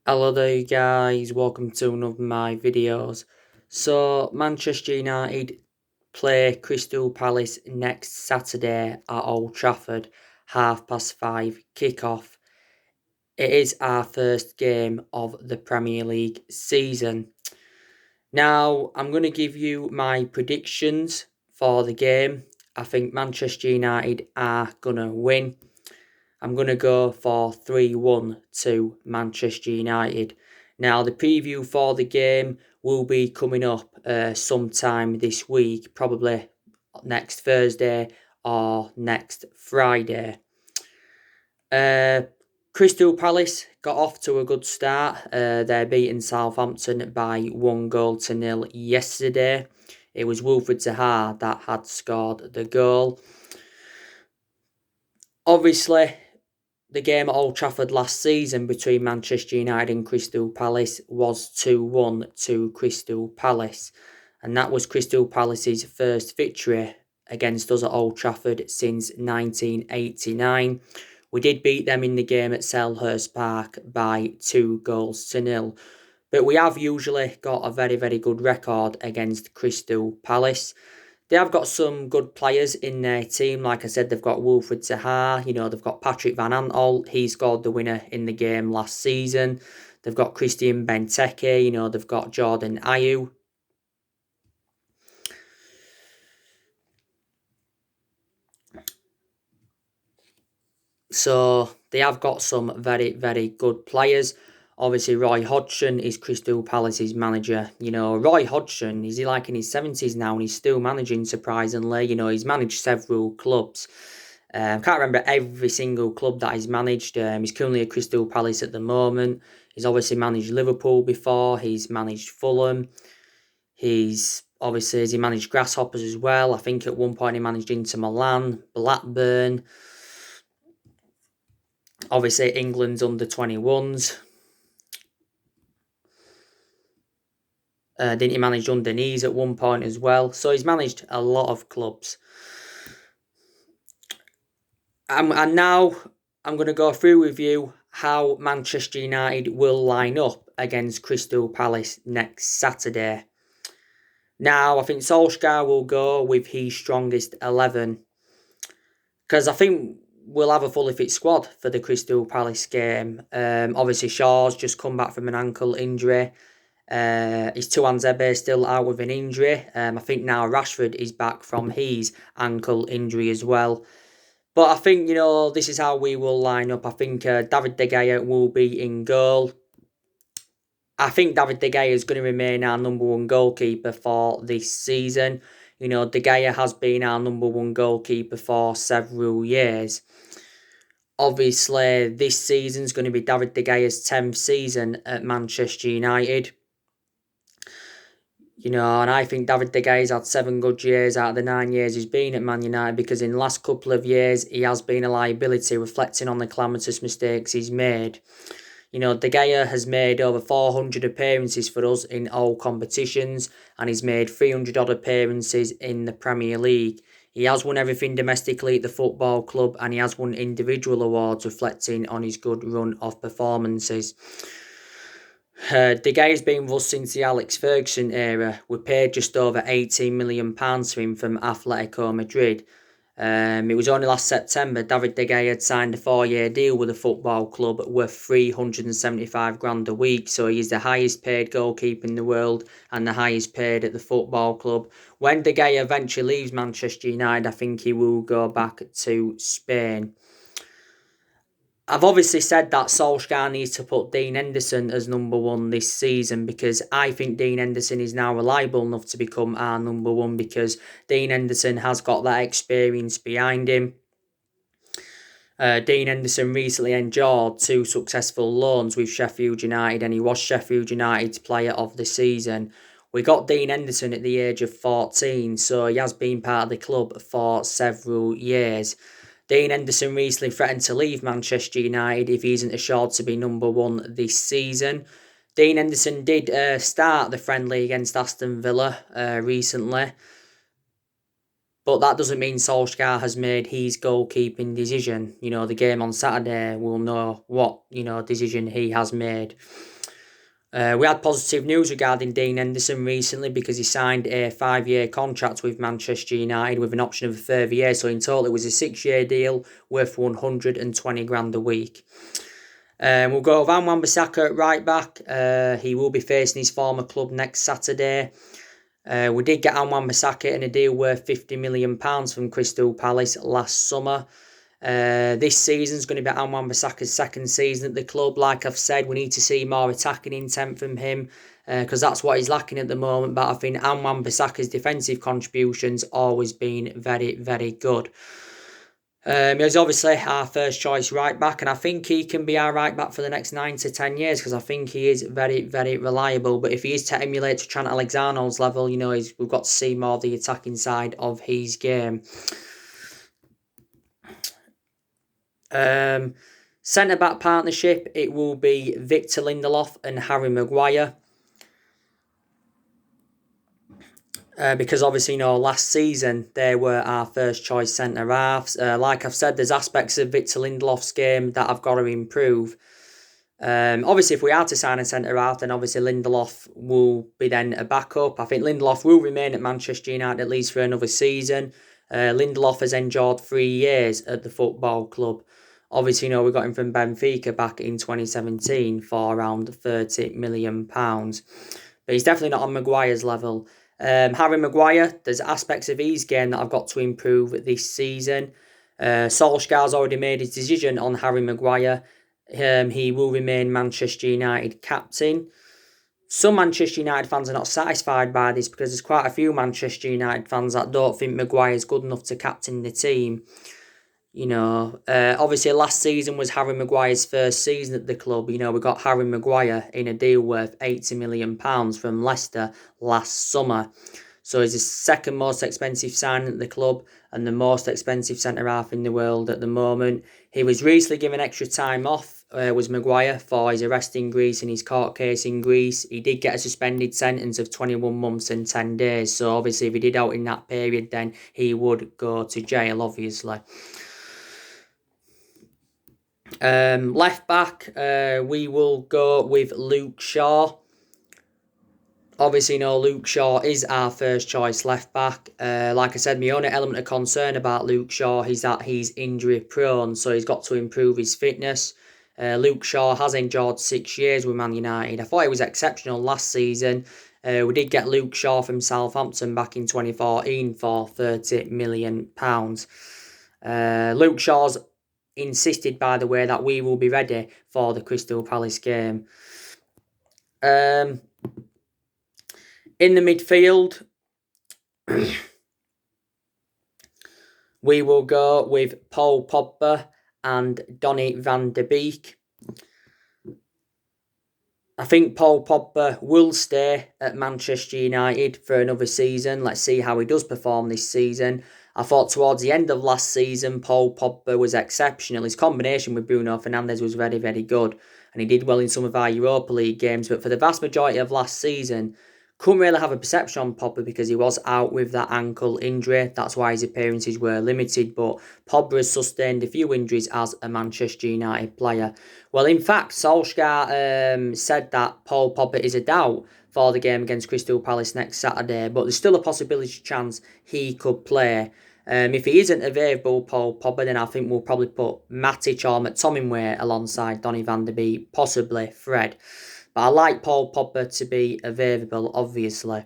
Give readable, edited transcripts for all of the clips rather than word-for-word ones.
Hello there you guys, welcome to another of my videos. So Manchester United play Crystal Palace next Saturday at Old Trafford, 5:30 kick-off. It is our first game of the Premier League season. Now I'm going to give you my predictions for the game. I think Manchester United are going to win. I'm going to go for 3-1 to Manchester United. Now, the preview for the game will be coming up sometime this week, probably next Thursday or next Friday. Uh, Crystal Palace got off to a good start. They're beating Southampton by 1-0 yesterday. It was Wilfred Zaha that had scored the goal. Obviously, the game at Old Trafford last season between Manchester United and Crystal Palace was 2-1 to Crystal Palace. And that was Crystal Palace's first victory against us at Old Trafford since 1989. We did beat them in the game at Selhurst Park by 2-0. But we have usually got a very, very good record against Crystal Palace. They have got some good players in their team. Like I said, they've got Wilfred Zaha. They've got Patrick Van Aanholt. He scored the winner in the game last season. They've got Christian Benteke. They've got Jordan Ayew. So they have got some very, very good players. Obviously, Roy Hodgson is Crystal Palace's manager. Roy Hodgson, is he like in his 70s now and he's still managing, surprisingly. He's managed several clubs. Can't remember every single club that he's managed. He's currently at Crystal Palace at the moment. He's obviously managed Liverpool before. He's managed Fulham. Has he managed Grasshoppers as well. I think at one point he managed Inter Milan, Blackburn. Obviously, England's under 21s. Didn't he manage Underneath at one point as well? So he's managed a lot of clubs. And now I'm going to go through with you how Manchester United will line up against Crystal Palace next Saturday. Now, I think Solskjaer will go with his strongest 11. Because I think we'll have a fully fit squad for the Crystal Palace game. Obviously, Shaw's just come back from an ankle injury. His Tuanzebe is still out with an injury. I think now Rashford is back from his ankle injury as well. But I think, this is how we will line up. I think David De Gea will be in goal. I think David De Gea is going to remain our number one goalkeeper for this season. De Gea has been our number one goalkeeper for several years. Obviously, this season's going to be David De Gea's 10th season at Manchester United. And I think David De Gea's had 7 good years out of the 9 years he's been at Man United, because in the last couple of years he has been a liability, reflecting on the calamitous mistakes he's made. De Gea has made over 400 appearances for us in all competitions, and he's made 300 odd appearances in the Premier League. He has won everything domestically at the football club, and he has won individual awards reflecting on his good run of performances. De Gea's been with us since the Alex Ferguson era. We paid just over £18 million for him from Atletico Madrid. It was only last September David De Gea had signed a 4-year deal with the football club worth 375 grand a week. So he is the highest paid goalkeeper in the world and the highest paid at the football club. When De Gea eventually leaves Manchester United, I think he will go back to Spain. I've obviously said that Solskjaer needs to put Dean Henderson as number one this season, because I think Dean Henderson is now reliable enough to become our number one, because Dean Henderson has got that experience behind him. Dean Henderson recently endured 2 successful loans with Sheffield United, and he was Sheffield United's player of the season. We got Dean Henderson at the age of 14, so he has been part of the club for several years. Dean Henderson recently threatened to leave Manchester United if he isn't assured to be number one this season. Dean Henderson did start the friendly against Aston Villa recently. But that doesn't mean Solskjaer has made his goalkeeping decision. You know, the game on Saturday will know what, decision he has made. We had positive news regarding Dean Henderson recently because he signed a 5-year contract with Manchester United with an option of a further year. So in total, it was a 6-year deal worth 120 grand a week. We'll go with Wan-Bissaka at right back. He will be facing his former club next Saturday. We did get Wan-Bissaka in a deal worth £50 million from Crystal Palace last summer. This season's going to be Wan-Bissaka's second season at the club. Like I've said, we need to see more attacking intent from him because that's what he's lacking at the moment. But I think Wan-Bissaka's defensive contributions always been very, very good. He's obviously our first choice right back, and I think he can be our right back for the next 9 to 10 years because I think he is very, very reliable. But if he is to emulate to Trent Alexander-Arnold's level, we've got to see more of the attacking side of his game. Centre-back partnership, it will be Victor Lindelof and Harry Maguire. Because obviously, last season they were our first choice centre halves. Like I've said, there's aspects of Victor Lindelof's game that I've got to improve. Obviously, if we are to sign a centre half, then obviously Lindelof will be then a backup. I think Lindelof will remain at Manchester United at least for another season. Lindelof has endured 3 years at the football club. Obviously, we got him from Benfica back in 2017 for around £30 million. But he's definitely not on Maguire's level. Harry Maguire, there's aspects of his game that I've got to improve this season. Solskjaer's already made his decision on Harry Maguire. He will remain Manchester United captain. Some Manchester United fans are not satisfied by this because there's quite a few Manchester United fans that don't think Maguire's good enough to captain the team. Obviously last season was Harry Maguire's first season at the club. We got Harry Maguire in a deal worth £80 million from Leicester last summer. So he's the second most expensive signing at the club and the most expensive centre-half in the world at the moment. He was recently given extra time off, was Maguire, for his arrest in Greece and his court case in Greece. He did get a suspended sentence of 21 months and 10 days. So obviously if he did out in that period, then he would go to jail, obviously. Left back, we will go with Luke Shaw. Obviously, Luke Shaw is our first choice left back. Like I said, my only element of concern about Luke Shaw is that he's injury prone, so he's got to improve his fitness. Luke Shaw has endured 6 years with Man United. I thought he was exceptional last season. We did get Luke Shaw from Southampton back in 2014 for £30 million. Luke Shaw's insisted, by the way, that we will be ready for the Crystal Palace game. In the midfield, we will go with Paul Pogba and Donny van de Beek. I think Paul Pogba will stay at Manchester United for another season. Let's see how he does perform this season. I thought towards the end of last season, Paul Pogba was exceptional. His combination with Bruno Fernandes was very, very good. And he did well in some of our Europa League games. But for the vast majority of last season, couldn't really have a perception on Pogba because he was out with that ankle injury. That's why his appearances were limited. But Pogba has sustained a few injuries as a Manchester United player. Well, in fact, Solskjaer said that Paul Pogba is a doubt for the game against Crystal Palace next Saturday. But there's still a possibility chance he could play. If he isn't available, Paul Pogba, then I think we'll probably put Matic or McTominay alongside Donny van de Beek, possibly Fred. But I like Paul Pogba to be available, obviously.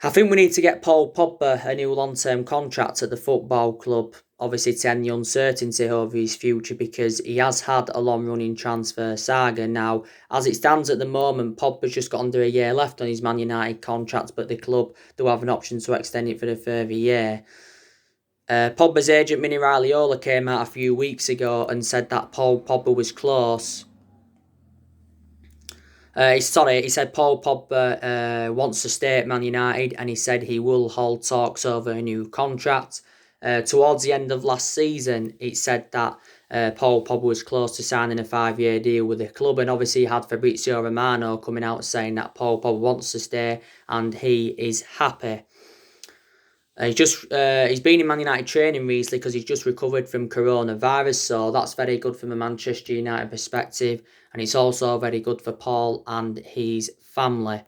I think we need to get Paul Pogba a new long-term contract at the football club, obviously to end the uncertainty over his future because he has had a long-running transfer saga. Now, as it stands at the moment, Pogba's just got under a year left on his Man United contract, but the club do have an option to extend it for a further year. Pogba's agent, Mini Raiola, came out a few weeks ago and said that Paul Pogba was close. He said Paul Pogba wants to stay at Man United and he said he will hold talks over a new contract. Towards the end of last season, it said that Paul Pogba was close to signing a 5-year deal with the club, and obviously he had Fabrizio Romano coming out saying that Paul Pogba wants to stay and he is happy. He's been in Man United training recently because he's just recovered from coronavirus, so that's very good from a Manchester United perspective, and it's also very good for Paul and his family.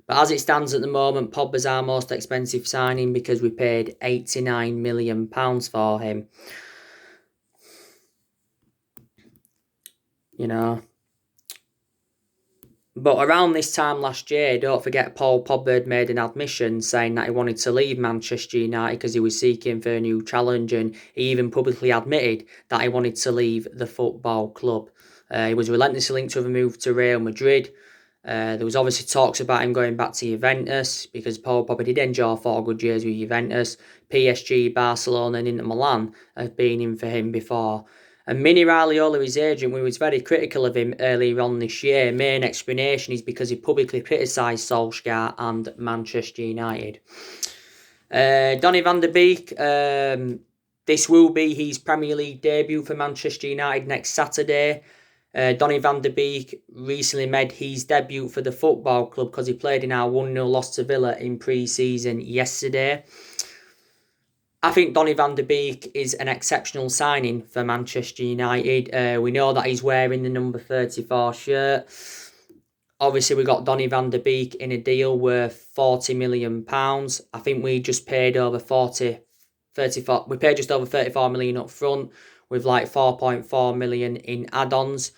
But as it stands at the moment, Pogba's our most expensive signing because we paid £89 million for him. You know. But around this time last year, don't forget Paul Pogba had made an admission saying that he wanted to leave Manchester United because he was seeking for a new challenge, and he even publicly admitted that he wanted to leave the football club. He was relentlessly linked with a move to Real Madrid. There was obviously talks about him going back to Juventus because Paul Pogba did enjoy 4 good years with Juventus. PSG, Barcelona and Inter Milan have been in for him before. And Mini Raiola, his agent, we was very critical of him earlier on this year. Main explanation is because he publicly criticised Solskjaer and Manchester United. Donny van der Beek, this will be his Premier League debut for Manchester United next Saturday. Donny van der Beek recently made his debut for the football club because he played in our 1-0 loss to Villa in pre-season yesterday. I think Donny van der Beek is an exceptional signing for Manchester United. We know that he's wearing the number 34 shirt. Obviously, we got Donny van der Beek in a deal worth £40 million. I think we just paid over 34. We paid just over 34 million up front with like 4.4 million in add-ons.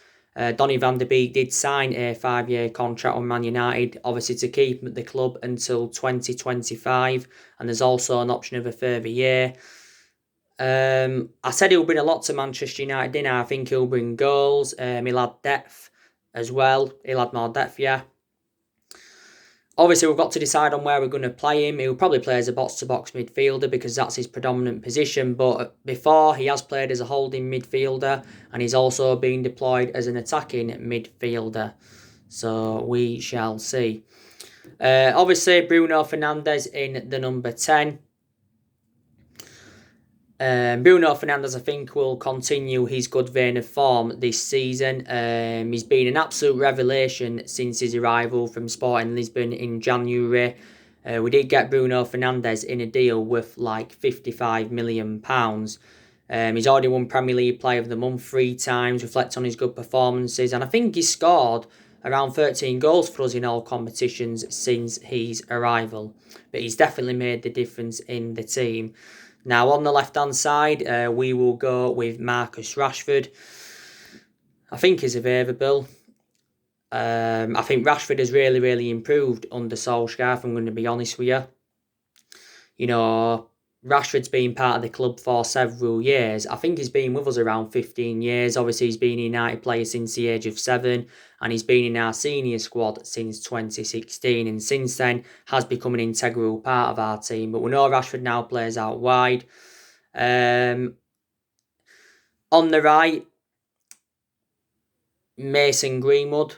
Donny van der Beek did sign a 5-year contract on Man United, obviously to keep him at the club until 2025, and there's also an option of a further year. I said he'll bring a lot to Manchester United, didn't I? I think he'll bring goals, he'll add depth as well. He'll add more depth, yeah. Obviously, we've got to decide on where we're going to play him. He'll probably play as a box-to-box midfielder because that's his predominant position. But before, he has played as a holding midfielder, and he's also been deployed as an attacking midfielder. So we shall see. Obviously, Bruno Fernandes in the number 10. Bruno Fernandes, I think, will continue his good vein of form this season. He's been an absolute revelation since his arrival from Sporting Lisbon in January. We did get Bruno Fernandes in a deal worth like £55 million. He's already won Premier League Player of the Month 3 times, reflect on his good performances, and I think he's scored around 13 goals for us in all competitions since his arrival. But he's definitely made the difference in the team. Now, on the left-hand side, we will go with Marcus Rashford. I think he's available. I think Rashford has really, really improved under Solskjaer, if I'm going to be honest with you. You know, Rashford's been part of the club for several years. I think he's been with us around 15 years. Obviously, he's been a United player since the age of 7, and he's been in our senior squad since 2016. And since then, has become an integral part of our team. But we know Rashford now plays out wide. On the right, Mason Greenwood.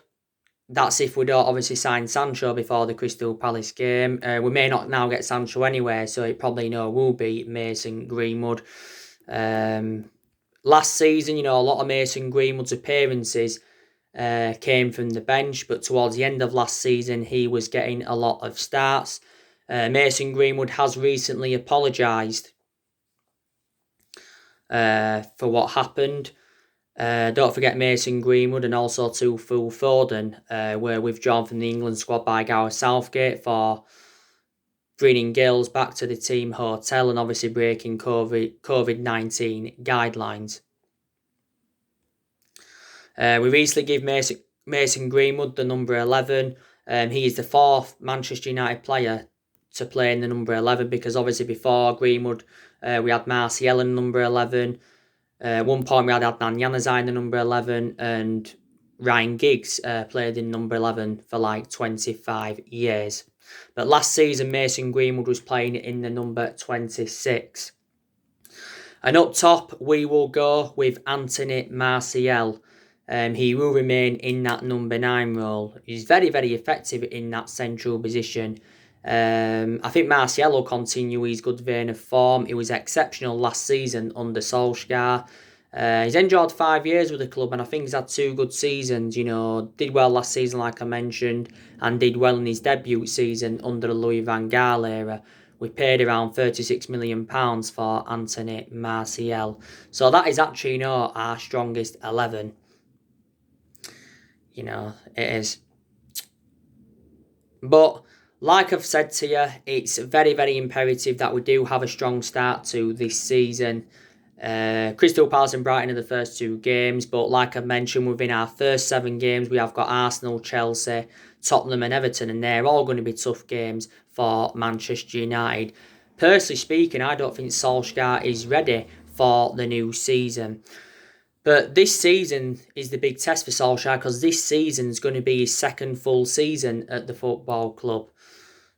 That's if we don't obviously sign Sancho before the Crystal Palace game. We may not now get Sancho anyway, so it probably will be Mason Greenwood. Last season, a lot of Mason Greenwood's appearances came from the bench, but towards the end of last season, he was getting a lot of starts. Mason Greenwood has recently apologised for what happened. Don't forget Mason Greenwood and also Phil Foden were withdrawn from the England squad by Gareth Southgate for bringing girls back to the team hotel and obviously breaking COVID-19 guidelines. We recently gave Mason Greenwood the number 11. He is the 4th Manchester United player to play in the number 11 because obviously before Greenwood we had Martial in number 11. At one point we had Adnan Januzaj in the number 11 and Ryan Giggs played in number 11 for like 25 years. But last season Mason Greenwood was playing in the number 26. And up top we will go with Anthony Martial. He will remain in that number 9 role. He's very, very effective in that central position. I think Martial will continue his good vein of form. He was exceptional last season under Solskjaer. He's enjoyed 5 years with the club and I think he's had 2 good seasons. Did well last season like I mentioned and did well in his debut season under the Louis van Gaal era. we paid around £36 million for Anthony Martial. So that is actually, our strongest 11. It is. But like I've said to you, it's very, very imperative that we do have a strong start to this season. Crystal Palace and Brighton are the first 2 games, but like I've mentioned, within our first 7 games, we have got Arsenal, Chelsea, Tottenham and Everton, and they're all going to be tough games for Manchester United. Personally speaking, I don't think Solskjaer is ready for the new season. But this season is the big test for Solskjaer, because this season is going to be his second full season at the football club.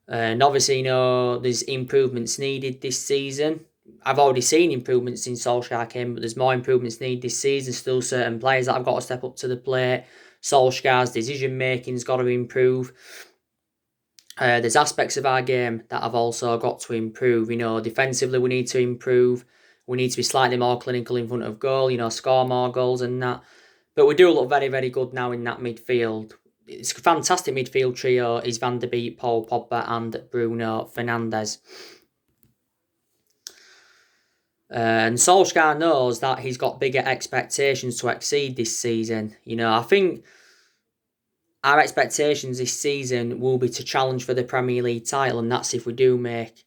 And obviously, there's improvements needed this season. I've already seen improvements since Solskjaer came, but there's more improvements needed this season. Still certain players that have got to step up to the plate. Solskjaer's decision-making's got to improve. There's aspects of our game that have also got to improve. Defensively we need to improve. We need to be slightly more clinical in front of goal, score more goals and that. But we do look very, very good now in that midfield. It's a fantastic midfield trio is Van der Beek, Paul Pogba and Bruno Fernandes. And Solskjaer knows that he's got bigger expectations to exceed this season. I think our expectations this season will be to challenge for the Premier League title, and that's if we do make...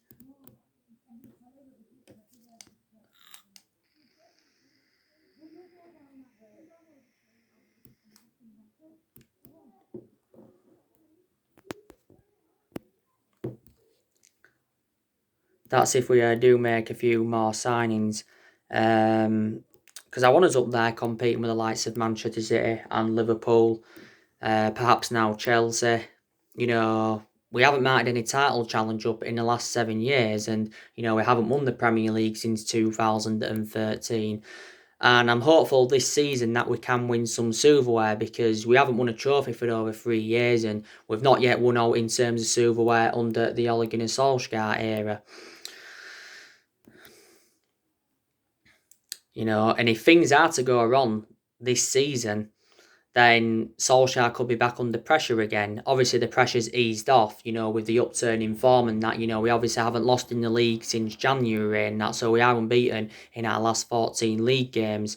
That's if we do make a few more signings. Because I want us up there competing with the likes of Manchester City and Liverpool. Perhaps now Chelsea. We haven't mounted any title challenge up in the last 7 years. And, we haven't won the Premier League since 2013. And I'm hopeful this season that we can win some silverware, because we haven't won a trophy for over 3 years. And we've not yet won out in terms of silverware under the Ole Gunnar Solskjaer era. And if things are to go wrong this season, then Solskjaer could be back under pressure again. Obviously, the pressure's eased off, with the upturn in form and that. We obviously haven't lost in the league since January and that, so we are unbeaten in our last 14 league games.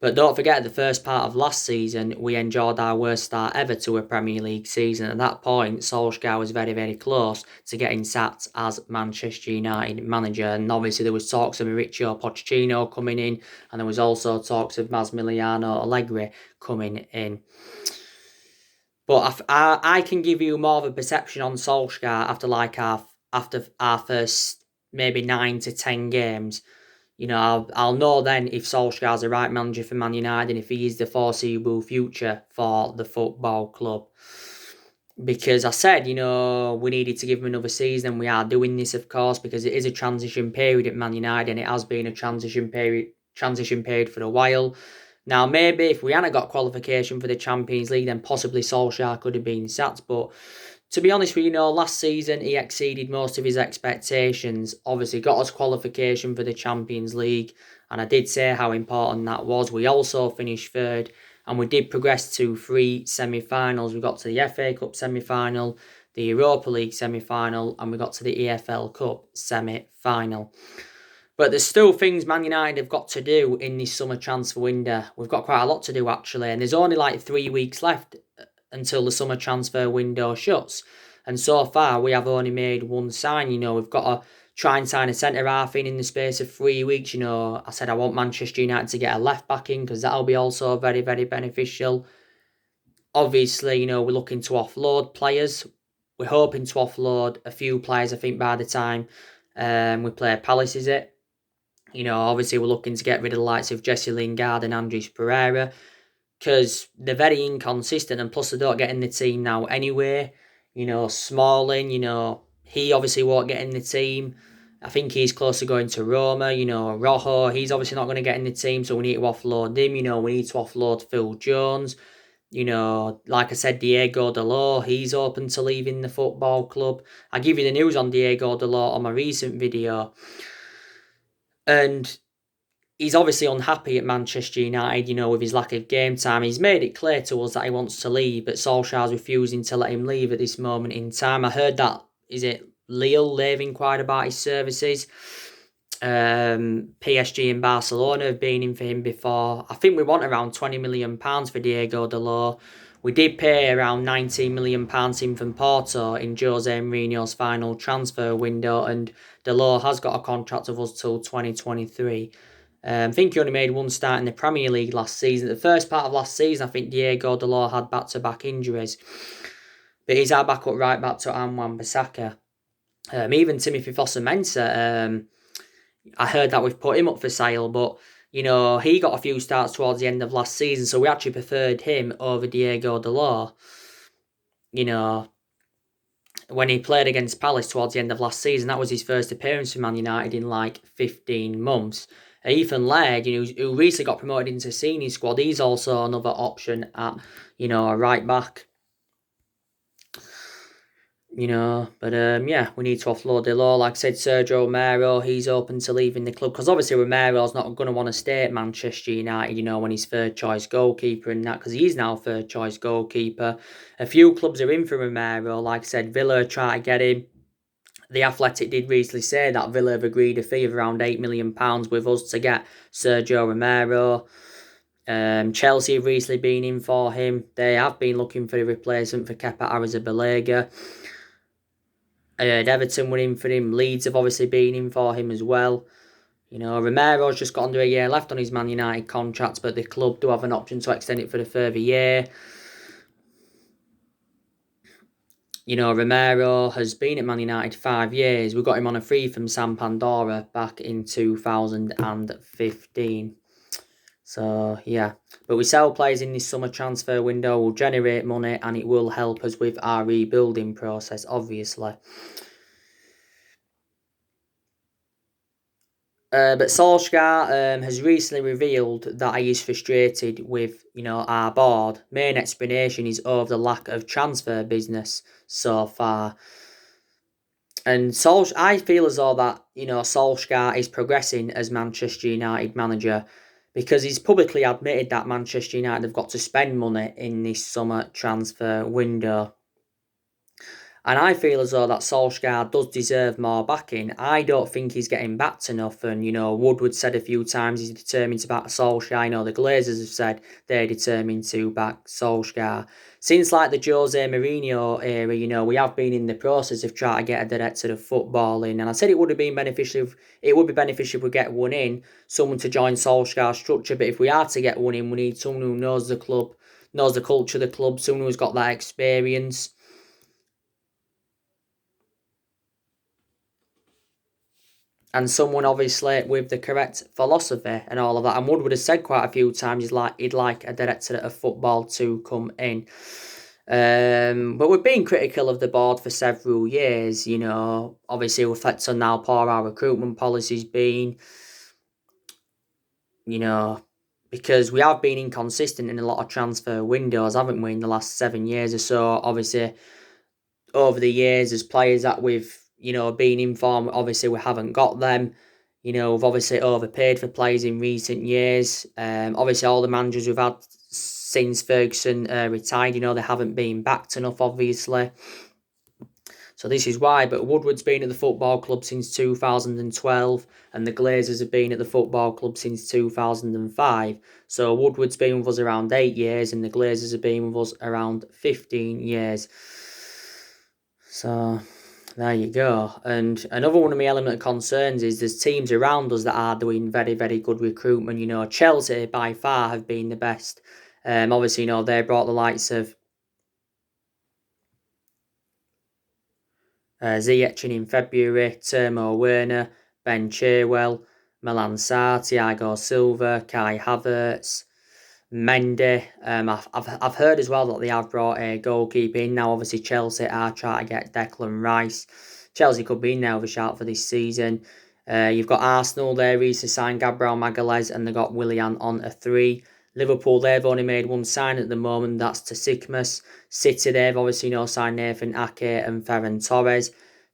But don't forget, the first part of last season, we enjoyed our worst start ever to a Premier League season. At that point, Solskjaer was very, very close to getting sacked as Manchester United manager. And obviously, there was talks of Mauricio Pochettino coming in, and there was also talks of Massimiliano Allegri coming in. But I can give you more of a perception on Solskjaer after our first maybe 9 to 10 games. I'll know then if Solskjaer's the right manager for Man United and if he is the foreseeable future for the football club. Because I said, we needed to give him another season, and we are doing this, of course, because it is a transition period at Man United, and it has been a transition period for a while. Now, maybe if we hadn't got qualification for the Champions League, then possibly Solskjaer could have been sacked, but... To be honest with you, last season he exceeded most of his expectations. Obviously got us qualification for the Champions League, and I did say how important that was. We also finished third, and we did progress to 3 semi-finals. We got to the FA Cup semi-final, the Europa League semi-final, and we got to the EFL Cup semi-final. But there's still things Man United have got to do in this summer transfer window. We've got quite a lot to do, actually, and there's only like 3 weeks left until the summer transfer window shuts. And so far, we have only made one sign. We've got to try and sign a centre-half in the space of 3 weeks. I said I want Manchester United to get a left-back in, because that'll be also very, very beneficial. Obviously, we're looking to offload players. We're hoping to offload a few players, I think, by the time we play Palace, is it? Obviously, we're looking to get rid of the likes of Jesse Lingard and Andres Pereira, because they're very inconsistent, and plus they don't get in the team now anyway. Smalling, he obviously won't get in the team. I think he's close to going to Roma. Rojo, he's obviously not going to get in the team, so we need to offload him. We need to offload Phil Jones. Like I said, Diego Dalot, he's open to leaving the football club. I give you the news on Diego Dalot on my recent video. And he's obviously unhappy at Manchester United, with his lack of game time. He's made it clear to us that he wants to leave, but Solskjaer's refusing to let him leave at this moment in time. I heard that, is it Lille, they've inquired about his services. PSG and Barcelona have been in for him before. I think we want around £20 million for Diego Dalot. We did pay around £19 million in from Porto in Jose Mourinho's final transfer window, and Dalot has got a contract of us till 2023. I think he only made one start in the Premier League last season. The first part of last season, I think Diego Dalot had back-to-back injuries. But he's our backup right back to Wan-Bissaka. Even Timothy Fosu-Mensah, I heard that we've put him up for sale, but he got a few starts towards the end of last season, so we actually preferred him over Diego Dalot. When he played against Palace towards the end of last season, that was his first appearance for Man United in like 15 months. Ethan Laird, who recently got promoted into senior squad, he's also another option at, a right back. But yeah, we need to offload Dalot. Like I said, Sergio Romero, he's open to leaving the club because obviously Romero's not going to want to stay at Manchester United, when he's third choice goalkeeper and that, because he's now third choice goalkeeper. A few clubs are in for Romero. Like I said, Villa try to get him. The Athletic did recently say that Villa have agreed a fee of around £8 million with us to get Sergio Romero. Chelsea have recently been in for him. They have been looking for a replacement for Kepa Arrizabalaga. Everton were in for him. Leeds have obviously been in for him as well. Romero's just got under a year left on his Man United contract, but the club do have an option to extend it for a further year. Romero has been at Man United 5 years. We got him on a free from San Pandora back in 2015. So, yeah. But we sell players in this summer transfer window, will generate money, and it will help us with our rebuilding process, obviously. But Solskjaer has recently revealed that he is frustrated with, our board. Main explanation is over the lack of transfer business so far. And I feel as though that, Solskjaer is progressing as Manchester United manager because he's publicly admitted that Manchester United have got to spend money in this summer transfer window. And I feel as though that Solskjaer does deserve more backing. I don't think he's getting backed enough. And, Woodward said a few times he's determined to back Solskjaer. The Glazers have said they're determined to back Solskjaer. Since, like, the Jose Mourinho era, we have been in the process of trying to get a director of football in. And I said it would be beneficial if we get one in, someone to join Solskjaer's structure. But if we are to get one in, we need someone who knows the club, knows the culture of the club, someone who's got that experience. And someone obviously with the correct philosophy and all of that. And Woodward has said quite a few times he'd like a director of football to come in. But we've been critical of the board for several years, obviously reflects on how poor our recruitment policy's been, because we have been inconsistent in a lot of transfer windows, haven't we, in the last 7 years or so. Obviously, over the years, as players that we've been in form, obviously we haven't got them. We've obviously overpaid for players in recent years. Obviously all the managers we've had since Ferguson retired, they haven't been backed enough, obviously. So this is why. But Woodward's been at the football club since 2012, and the Glazers have been at the football club since 2005. So Woodward's been with us around 8 years, and the Glazers have been with us around 15 years. So there you go. And another one of my element of concerns is there's teams around us that are doing very, very good recruitment. Chelsea by far have been the best. Obviously, they brought the likes of Ziyech in February, Timo Werner, Ben Chilwell, Milan Sarr, Thiago Silva, Kai Havertz, Mendy. I've heard as well that they have brought a goalkeeper in. Now, obviously, Chelsea are trying to get Declan Rice. Chelsea could be in there with a shout for this season. You've got Arsenal there, recently signed Gabriel Magalhaes, and they got Willian on a 3. Liverpool, they've only made one sign at the moment, that's to Sikmas. City, they've obviously signed Nathan Ake and Ferran Torres.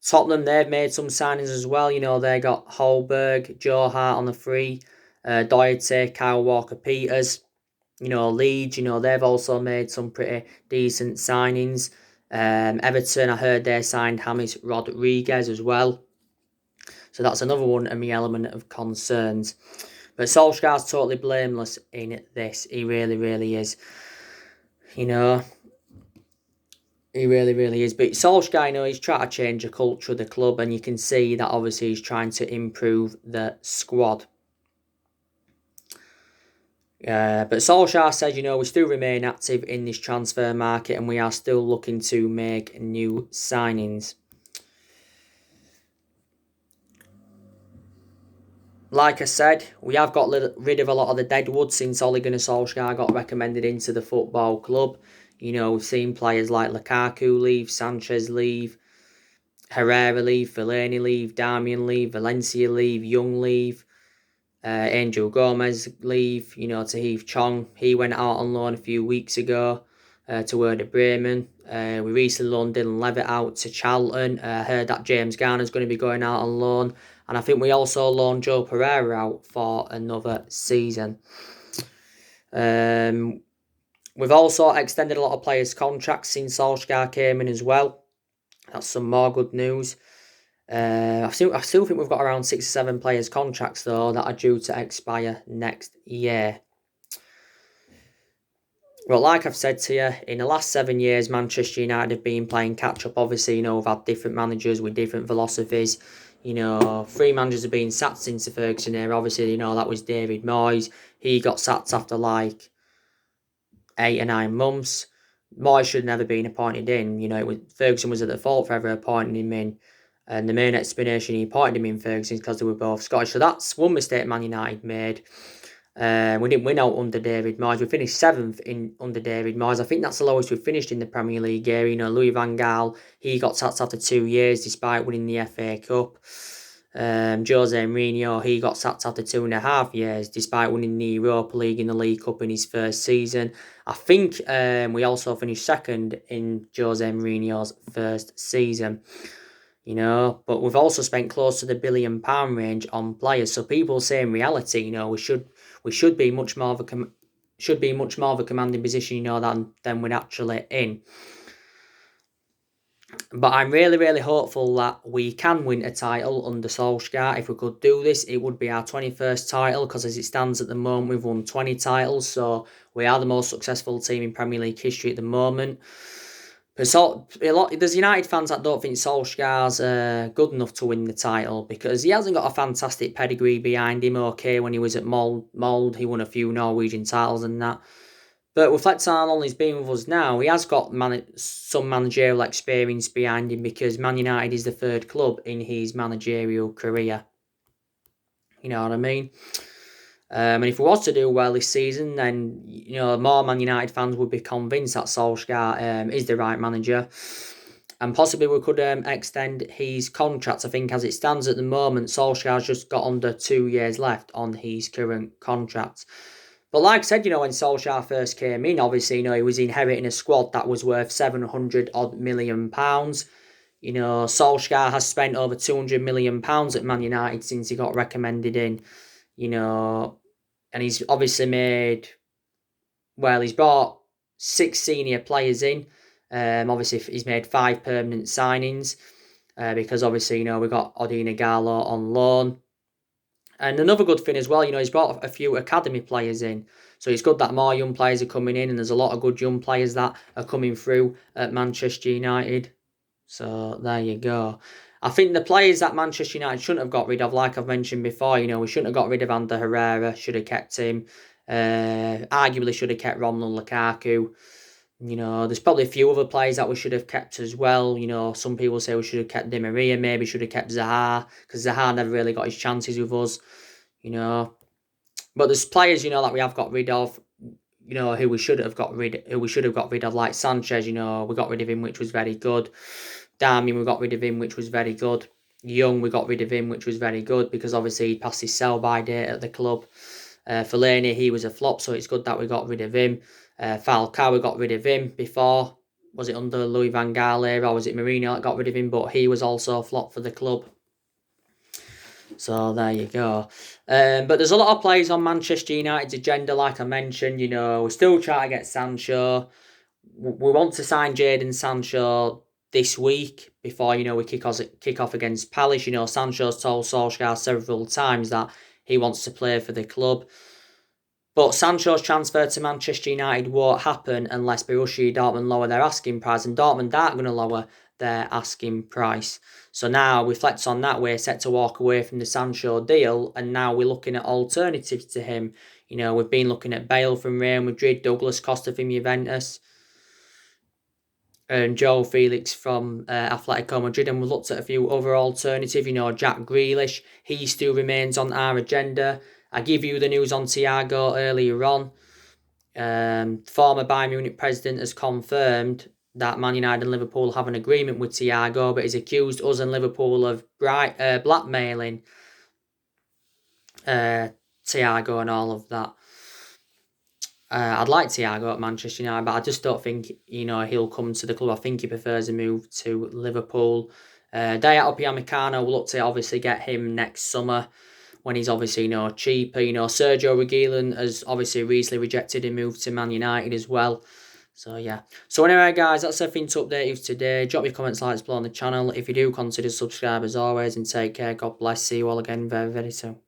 Tottenham, they've made some signings as well. They got Holberg, Joe Hart on the 3, Doherty, Kyle Walker-Peters. Leeds, they've also made some pretty decent signings. Everton, I heard they signed James Rodriguez as well. So that's another one of my element of concerns. But Solskjaer's totally blameless in this. He really, really is. You know, he really, really is. But Solskjaer, you know, he's trying to change the culture of the club, and you can see that obviously he's trying to improve the squad. But Solskjaer said, you know, we still remain active in this transfer market and we are still looking to make new signings. Like I said, we have got rid of a lot of the deadwood since Ole Gunnar Solskjaer got recommended into the football club. You know, we've seen players like Lukaku leave, Sanchez leave, Herrera leave, Fellaini leave, Darmian leave, Valencia leave, Young leave. Angel Gomez leave, you know, Tahith Chong, he went out on loan a few weeks ago to Werder Bremen. We recently loaned Dylan Levitt out to Charlton. I heard that James Garner's going to be going out on loan. And I think we also loaned Joe Pereira out for another season. We've also extended a lot of players' contracts since Solskjaer came in as well. That's some more good news. I still think we've got around 6 or 7 players' contracts though that are due to expire next year. Well, like I've said to you, in the last 7 years, Manchester United have been playing catch up. Obviously, you know, we've had different managers with different philosophies. You know, 3 managers have been sacked since the Ferguson era. Obviously, you know, that was David Moyes. He got sacked after like 8 or 9 months. Moyes should have never been appointed in. You know, Ferguson was at the fault for ever appointing him in. And the main explanation he appointed him in Ferguson is because they were both Scottish. So that's one mistake Man United made. We didn't win out under David Moyes. We finished 7th under David Moyes. I think that's the lowest we've finished in the Premier League here. You know, Louis van Gaal, he got sacked after 2 years despite winning the FA Cup. Jose Mourinho, he got sacked after 2.5 years despite winning the Europa League and the League Cup in his first season. I think we also finished 2nd in Jose Mourinho's first season. You know, but we've also spent close to the £1 billion range on players. So people say in reality, you know, we should be much more of a commanding position, you know, than we're actually in. But I'm really, really hopeful that we can win a title under Solskjaer. If we could do this, it would be our 21st title, because as it stands at the moment, we've won 20 titles. So we are the most successful team in Premier League history at the moment. There's United fans that don't think Solskjaer's good enough to win the title because he hasn't got a fantastic pedigree behind him. Okay, when he was at Mold, he won a few Norwegian titles and that. But reflecting on how long he's been with us now, he has got some managerial experience behind him because Man United is the 3rd club in his managerial career. You know what I mean? And if we was to do well this season, then, you know, more Man United fans would be convinced that Solskjaer is the right manager. And possibly we could extend his contract. I think as it stands at the moment, Solskjaer's just got under 2 years left on his current contract. But like I said, you know, when Solskjaer first came in, obviously, you know, he was inheriting a squad that was worth £700 million. You know, Solskjaer has spent over £200 million at Man United since he got recommended in. You know, and he's obviously he's brought 6 senior players in. Obviously, he's made 5 permanent signings because obviously, you know, we got Odina Gallo on loan. And another good thing as well, you know, he's brought a few academy players in. So it's good that more young players are coming in, and there's a lot of good young players that are coming through at Manchester United. So there you go. I think the players that Manchester United shouldn't have got rid of, like I've mentioned before, you know, we shouldn't have got rid of Ander Herrera, should have kept him. Arguably should have kept Romelu Lukaku. You know, there's probably a few other players that we should have kept as well. You know, some people say we should have kept Di Maria, maybe should have kept Zaha, because Zaha never really got his chances with us. You know, but there's players, you know, that we have got rid of. You know, who we should have got rid of, like Sanchez. You know, we got rid of him, which was very good. Darmian, we got rid of him, which was very good. Young, we got rid of him, which was very good because obviously he passed his sell-by date at the club. Fellaini, he was a flop, so it's good that we got rid of him. Falcao, we got rid of him before. Was it under Louis van Gaal era, or was it Mourinho that got rid of him? But he was also a flop for the club. So there you go. But there's a lot of players on Manchester United's agenda, like I mentioned. You know, we're still trying to get Sancho. we want to sign Jadon Sancho this week before, we kick off against Palace. Sancho's told Solskjaer several times that he wants to play for the club. But Sancho's transfer to Manchester United won't happen unless Borussia Dortmund lower their asking price, and Dortmund aren't going to lower their asking price. So now, reflects on that, we're set to walk away from the Sancho deal, and now we're looking at alternatives to him. We've been looking at Bale from Real Madrid, Douglas Costa from Juventus, and Joe Felix from Atletico Madrid, and we've looked at a few other alternatives. Jack Grealish, he still remains on our agenda. I give you the news on Thiago earlier on. Former Bayern Munich president has confirmed that Man United and Liverpool have an agreement with Thiago, but he's accused us and Liverpool of blackmailing Thiago and all of that. I'd like Thiago at Manchester United, but I just don't think, he'll come to the club. I think he prefers a move to Liverpool. Dayot Upamecano, we'll look to obviously get him next summer when he's obviously, cheaper. Sergio Reguilon has obviously recently rejected a move to Man United as well. So, yeah. So, anyway, guys, that's everything to update you today. Drop your comments, likes below on the channel. If you do, consider subscribe as always, and take care. God bless. See you all again very, very soon.